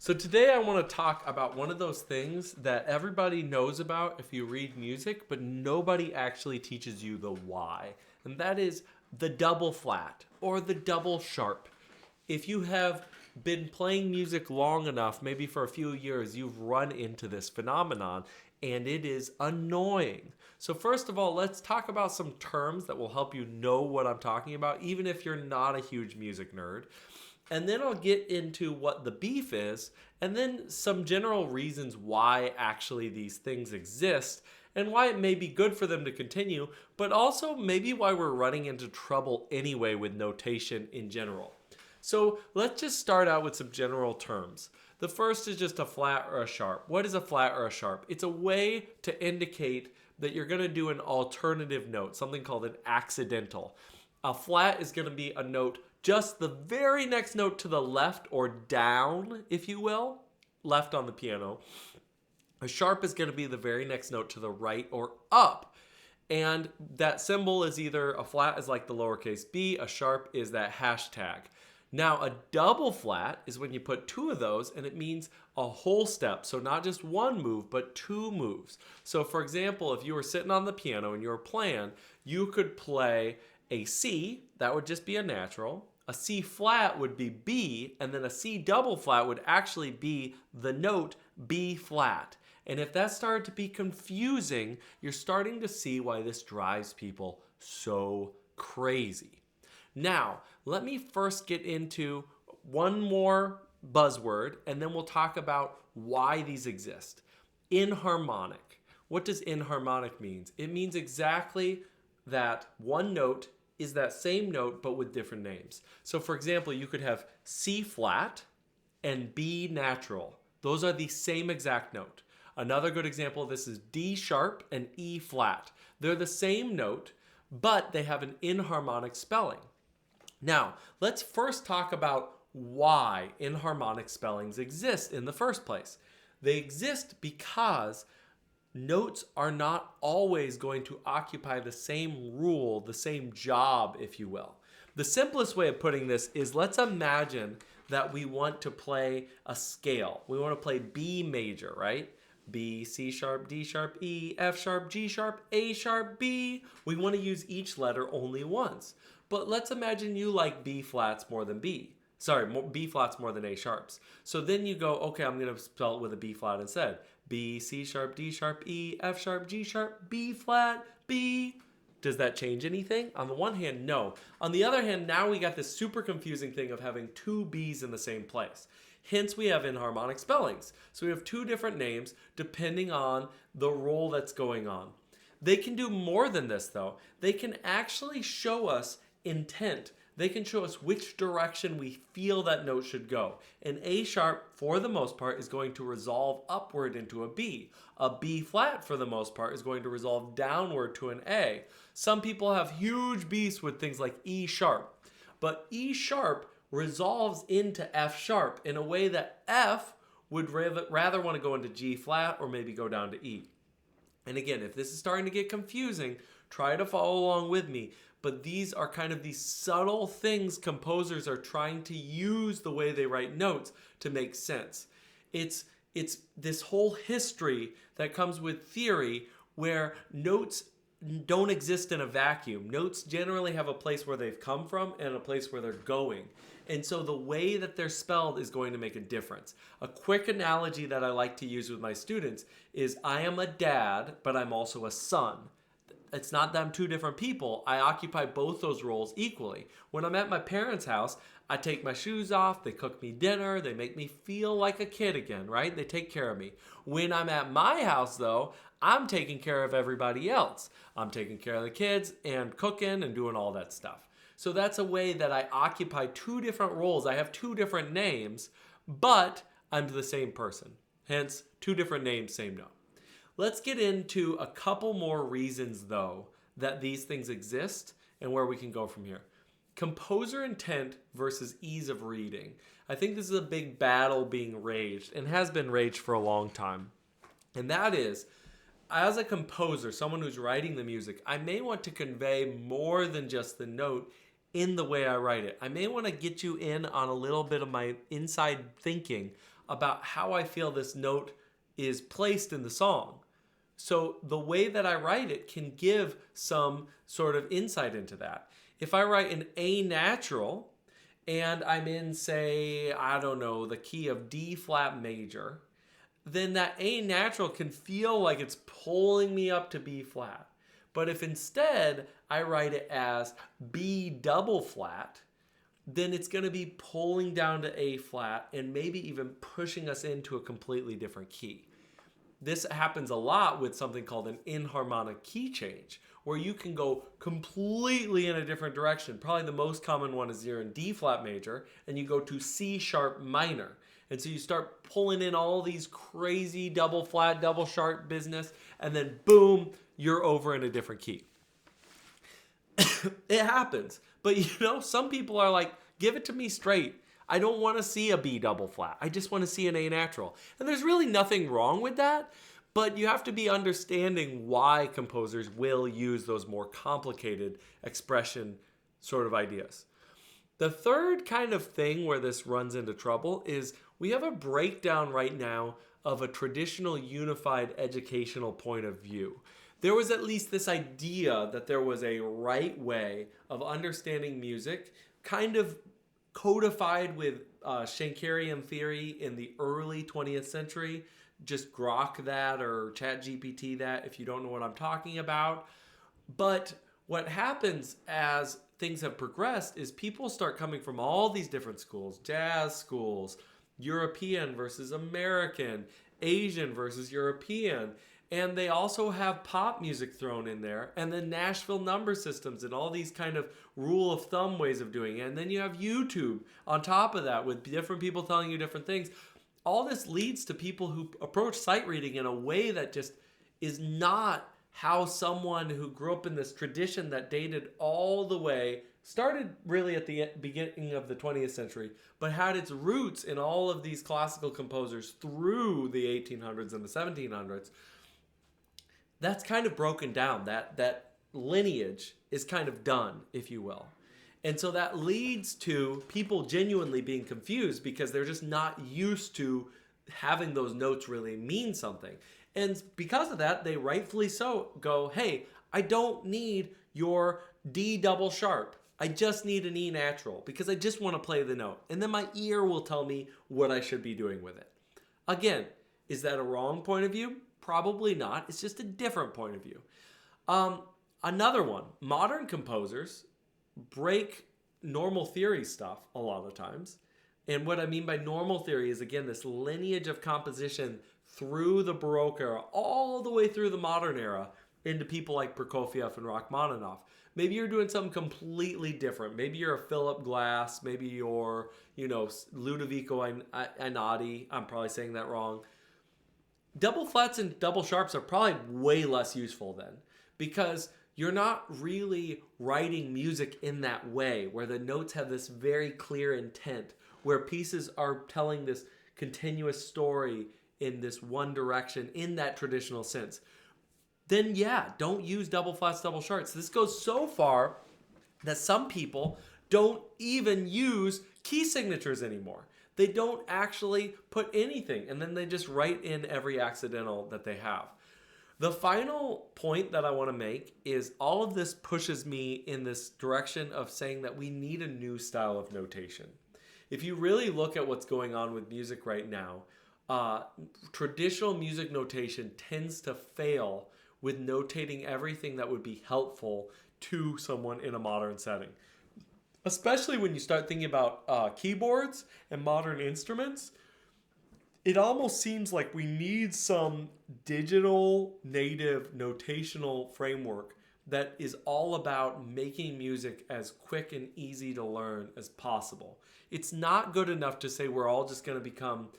So today I want to talk about one of those things that everybody knows about if you read music, but nobody actually teaches you the why. And that is the double flat or the double sharp. If you have been playing music long enough, maybe for a few years, you've run into this phenomenon and it is annoying. So first of all, let's talk about some terms that will help you know what I'm talking about, even if you're not a huge music nerd. And then I'll get into what the beef is, and then some general reasons why actually these things exist, and why it may be good for them to continue, but also maybe why we're running into trouble anyway with notation in general. So let's just start out with some general terms. The first is just a flat or a sharp. What is a flat or a sharp? It's a way to indicate that you're going to do an alternative note, something called an accidental. A flat is going to be a note just the very next note to the left or down, if you will, left on the piano. A sharp is going to be the very next note to the right or up. And that symbol is either a flat is like the lowercase b, a sharp is that hashtag. Now, a double flat is when you put two of those and it means a whole step. So not just one move, but two moves. So for example, if you were sitting on the piano and you were playing, you could play a C, that would just be a natural. A C flat would be B, and then a C double flat would actually be the note B flat. And if that started to be confusing, you're starting to see why this drives people so crazy. Now, let me first get into one more buzzword, and then we'll talk about why these exist. Enharmonic. What does enharmonic mean? It means exactly that one note is that same note but with different names. So for example, you could have C flat and B natural. Those are the same exact note. Another good example of this is D sharp and E flat. They're the same note, but they have an enharmonic spelling. Now, let's first talk about why enharmonic spellings exist in the first place. They exist because notes are not always going to occupy the same rule, the same job, if you will. The simplest way of putting this is, let's imagine that we want to play a scale. We want to play B major, right? B, C sharp, D sharp, E, F sharp, G sharp, A sharp, B. We want to use each letter only once. But let's imagine you like B flats more than B. B flats more than A sharps. So then you go, okay, I'm going to spell it with a B flat instead. B, C sharp, D sharp, E, F sharp, G sharp, B flat, B. Does that change anything? On the one hand, no. On the other hand, now we got this super confusing thing of having two B's in the same place. Hence, we have enharmonic spellings. So we have two different names depending on the role that's going on. They can do more than this, though. They can actually show us intent. They can show us which direction we feel that note should go. An A sharp, for the most part, is going to resolve upward into a B. A B flat, for the most part, is going to resolve downward to an A. Some people have huge beefs with things like E sharp. But E sharp resolves into F sharp in a way that F would rather want to go into G flat or maybe go down to E. And again, if this is starting to get confusing, try to follow along with me. But these are kind of these subtle things composers are trying to use the way they write notes to make sense. It's this whole history that comes with theory where notes don't exist in a vacuum. Notes generally have a place where they've come from and a place where they're going. And so the way that they're spelled is going to make a difference. A quick analogy that I like to use with my students is I am a dad, but I'm also a son. It's not that I'm two different people. I occupy both those roles equally. When I'm at my parents' house, I take my shoes off, they cook me dinner, they make me feel like a kid again, right? They take care of me. When I'm at my house, though, I'm taking care of everybody else. I'm taking care of the kids and cooking and doing all that stuff. So that's a way that I occupy two different roles. I have two different names, but I'm the same person. Hence, two different names, same note. Let's get into a couple more reasons, though, that these things exist and where we can go from here. Composer intent versus ease of reading. I think this is a big battle being raged and has been raged for a long time. And that is, as a composer, someone who's writing the music, I may want to convey more than just the note in the way I write it. I may want to get you in on a little bit of my inside thinking about how I feel this note is placed in the song. So the way that I write it can give some sort of insight into that. If I write an A natural and I'm in, say, I don't know, the key of D flat major, then that A natural can feel like it's pulling me up to B flat. But if instead I write it as B double flat, then it's going to be pulling down to A flat and maybe even pushing us into a completely different key. This happens a lot with something called an enharmonic key change, where you can go completely in a different direction. Probably the most common one is you're in D flat major and you go to C sharp minor. And so you start pulling in all these crazy double flat, double sharp business, and then boom, you're over in a different key. It happens. But some people are like, give it to me straight. I don't want to see a B double flat. I just want to see an A natural. And there's really nothing wrong with that, but you have to be understanding why composers will use those more complicated expression sort of ideas. The third kind of thing where this runs into trouble is we have a breakdown right now of a traditional unified educational point of view. There was at least this idea that there was a right way of understanding music, kind of codified with Schenkerian theory in the early 20th century. Just grok that or chat GPT that if you don't know what I'm talking about. But what happens as things have progressed is people start coming from all these different schools, jazz schools, European versus American, Asian versus European. And they also have pop music thrown in there, and then Nashville number systems and all these kind of rule of thumb ways of doing it. And then you have YouTube on top of that with different people telling you different things. All this leads to people who approach sight reading in a way that just is not how someone who grew up in this tradition that dated all the way, started really at the beginning of the 20th century, but had its roots in all of these classical composers through the 1800s and the 1700s. That's kind of broken down. That lineage is kind of done, if you will. And so that leads to people genuinely being confused because they're just not used to having those notes really mean something. And because of that, they rightfully so go, hey, I don't need your D double sharp. I just need an E natural because I just want to play the note. And then my ear will tell me what I should be doing with it. Again, is that a wrong point of view? Probably not. It's just a different point of view. Another one, modern composers break normal theory stuff a lot of times. And what I mean by normal theory is, again, this lineage of composition through the Baroque era, all the way through the modern era, into people like Prokofiev and Rachmaninoff. Maybe you're doing something completely different. Maybe you're a Philip Glass. Maybe you're, Ludovico Einaudi. I'm probably saying that wrong. Double flats and double sharps are probably way less useful then, because you're not really writing music in that way where the notes have this very clear intent, where pieces are telling this continuous story in this one direction in that traditional sense. Then don't use double flats, double sharps. This goes so far that some people don't even use key signatures anymore. They don't actually put anything, and then they just write in every accidental that they have. The final point that I want to make is all of this pushes me in this direction of saying that we need a new style of notation. If you really look at what's going on with music right now, traditional music notation tends to fail with notating everything that would be helpful to someone in a modern setting. Especially when you start thinking about keyboards and modern instruments, it almost seems like we need some digital native notational framework that is all about making music as quick and easy to learn as possible. It's not good enough to say we're all just going to become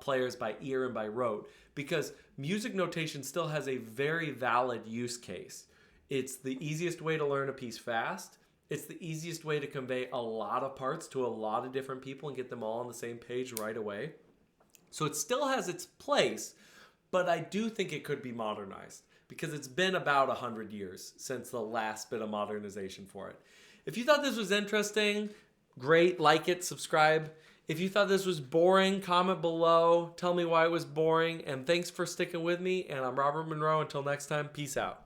players by ear and by rote, because music notation still has a very valid use case. It's the easiest way to learn a piece fast. It's the easiest way to convey a lot of parts to a lot of different people and get them all on the same page right away. So it still has its place, but I do think it could be modernized because it's been about 100 years since the last bit of modernization for it. If you thought this was interesting, great, like it, subscribe. If you thought this was boring, comment below. Tell me why it was boring. And thanks for sticking with me. And I'm Robert Monroe. Until next time, peace out.